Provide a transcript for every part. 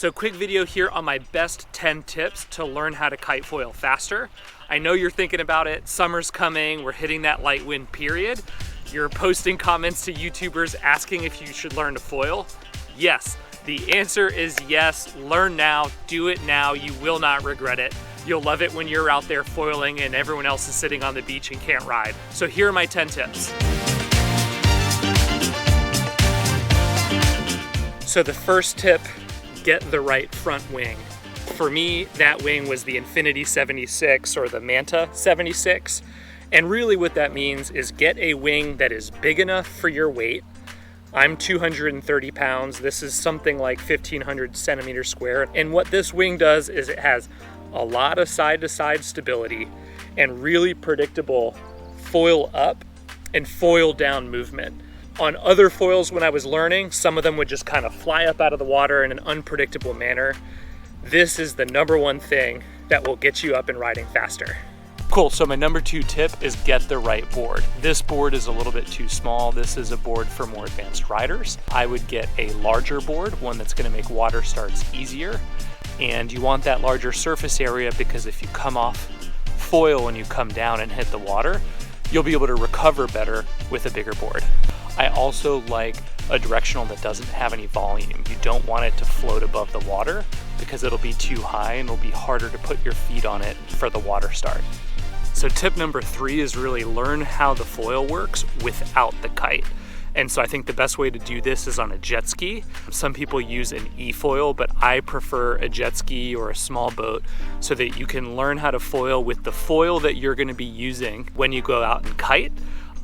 So quick video here on my best 10 tips to learn how to kite foil faster. I know you're thinking about it, summer's coming, we're hitting that light wind period. You're posting comments to YouTubers asking if you should learn to foil. Yes, the answer is yes. Learn now, do it now, you will not regret it. You'll love it when you're out there foiling and everyone else is sitting on the beach and can't ride. So here are my 10 tips. So the first tip, get the right front wing. For me, that wing was the Infinity 76 or the Manta 76. And really what that means is get a wing that is big enough for your weight. I'm 230 pounds. This is something like 1,500 centimeters square. And what this wing does is it has a lot of side-to-side stability and really predictable foil up and foil down movement. On other foils when I was learning, some of them would just kind of fly up out of the water in an unpredictable manner. This is the #1 thing that will get you up and riding faster. Cool, so my #2 tip is get the right board. This board is a little bit too small. This is a board for more advanced riders. I would get a larger board, one that's gonna make water starts easier. And you want that larger surface area because if you come off foil and you come down and hit the water, you'll be able to recover better with a bigger board. I also like a directional that doesn't have any volume. You don't want it to float above the water because it'll be too high and it'll be harder to put your feet on it for the water start. So tip #3 is really learn how the foil works without the kite. And so I think the best way to do this is on a jet ski. Some people use an e-foil, but I prefer a jet ski or a small boat so that you can learn how to foil with the foil that you're gonna be using when you go out and kite.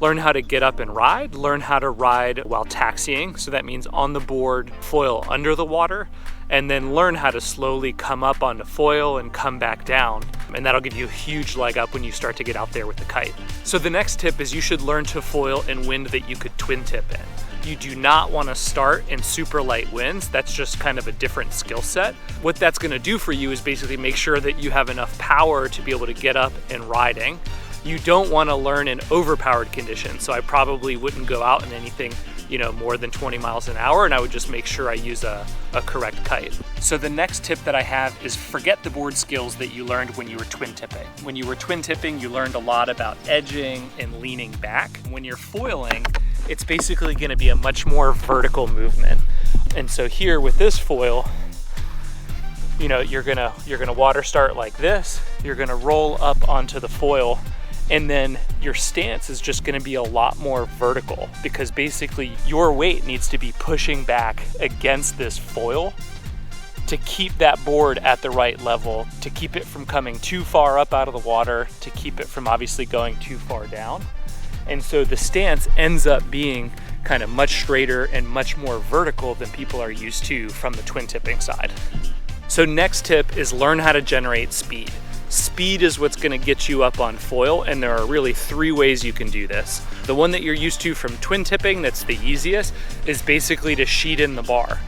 Learn how to get up and ride, learn how to ride while taxiing. So that means on the board, foil under the water, and then learn how to slowly come up onto foil and come back down. And that'll give you a huge leg up when you start to get out there with the kite. So the next tip is you should learn to foil in wind that you could twin tip in. You do not want to start in super light winds. That's just kind of a different skill set. What that's going to do for you is basically make sure that you have enough power to be able to get up and riding. You don't want to learn in overpowered conditions, so I probably wouldn't go out in anything more than 20 miles an hour, and I would just make sure I use a correct kite. So the next tip that I have is forget the board skills that you learned when you were twin tipping. When you were twin tipping, you learned a lot about edging and leaning back. When you're foiling, it's basically going to be a much more vertical movement. And so here with this foil, you're gonna water start like this. You're gonna roll up onto the foil, and then your stance is just gonna be a lot more vertical because basically your weight needs to be pushing back against this foil to keep that board at the right level, to keep it from coming too far up out of the water, to keep it from obviously going too far down. And so the stance ends up being kind of much straighter and much more vertical than people are used to from the twin tipping side. So next tip is learn how to generate speed. Speed is what's gonna get you up on foil, and there are really 3 ways you can do this. The one that you're used to from twin tipping, that's the easiest, is basically to sheet in the bar.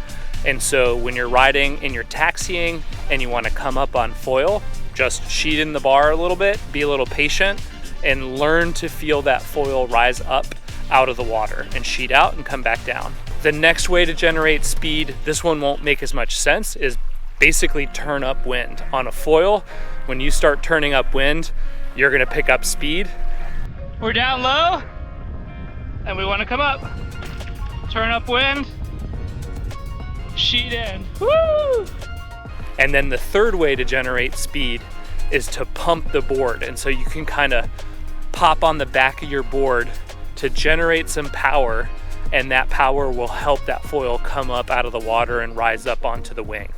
And so when you're riding and you're taxiing and you wanna come up on foil, just sheet in the bar a little bit, be a little patient, and learn to feel that foil rise up out of the water and sheet out and come back down. The next way to generate speed, this one won't make as much sense, is basically turn up wind. On a foil, when you start turning up wind, you're gonna pick up speed. We're down low, and we wanna come up. Turn up wind, sheet in, woo! And then the third way to generate speed is to pump the board. And so you can kind of pop on the back of your board to generate some power, and that power will help that foil come up out of the water and rise up onto the wing.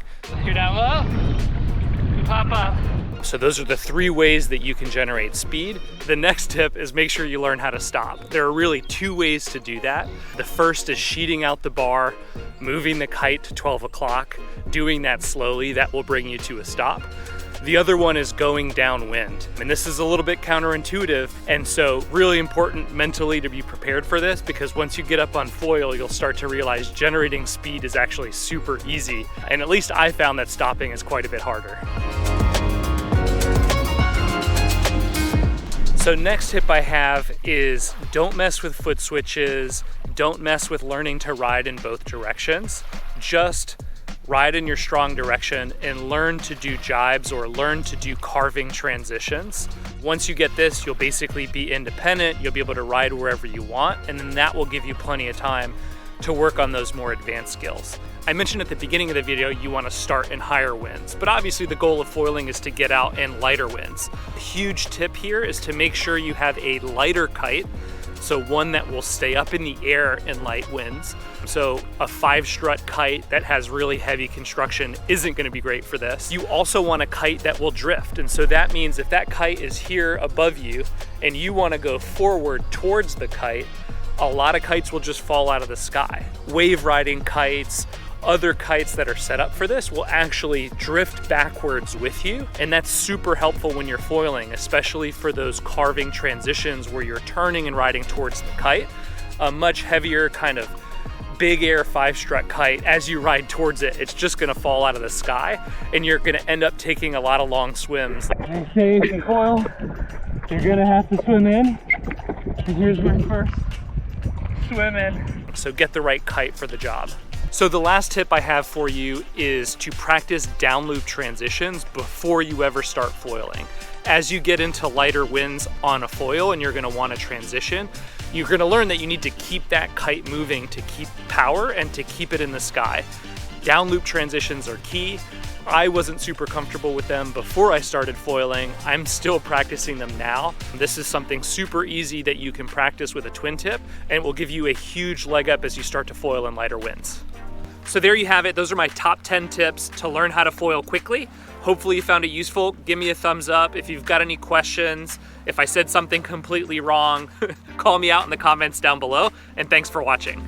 You're down low, you pop up. So those are the 3 ways that you can generate speed. The next tip is make sure you learn how to stop. There are really 2 ways to do that. The first is sheeting out the bar, moving the kite to 12 o'clock, doing that slowly. That will bring you to a stop. The other one is going downwind. And this is a little bit counterintuitive, and so really important mentally to be prepared for this, because once you get up on foil, you'll start to realize generating speed is actually super easy. And at least I found that stopping is quite a bit harder. So next tip I have is don't mess with foot switches, don't mess with learning to ride in both directions. Just ride in your strong direction, and learn to do jibes or learn to do carving transitions. Once you get this, you'll basically be independent, you'll be able to ride wherever you want, and then that will give you plenty of time to work on those more advanced skills. I mentioned at the beginning of the video you want to start in higher winds, but obviously the goal of foiling is to get out in lighter winds. A huge tip here is to make sure you have a lighter kite, so one that will stay up in the air in light winds. So a 5-strut kite that has really heavy construction isn't going to be great for this. You also want a kite that will drift, and so that means if that kite is here above you and you want to go forward towards the kite, a lot of kites will just fall out of the sky. Wave riding kites, other kites that are set up for this will actually drift backwards with you, and that's super helpful when you're foiling, especially for those carving transitions where you're turning and riding towards the kite. A much heavier kind of big air 5-strut kite, as you ride towards it, it's just gonna fall out of the sky and you're gonna end up taking a lot of long swims. They say if you foil, you're gonna have to swim in, and here's my first swim in. So get the right kite for the job. So the last tip I have for you is to practice down loop transitions before you ever start foiling. As you get into lighter winds on a foil and you're gonna wanna transition, you're gonna learn that you need to keep that kite moving to keep power and to keep it in the sky. Down loop transitions are key. I wasn't super comfortable with them before I started foiling. I'm still practicing them now. This is something super easy that you can practice with a twin tip, and it will give you a huge leg up as you start to foil in lighter winds. So there you have it. Those are my top 10 tips to learn how to foil quickly. Hopefully you found it useful. Give me a thumbs up. If you've got any questions, if I said something completely wrong, call me out in the comments down below, and thanks for watching.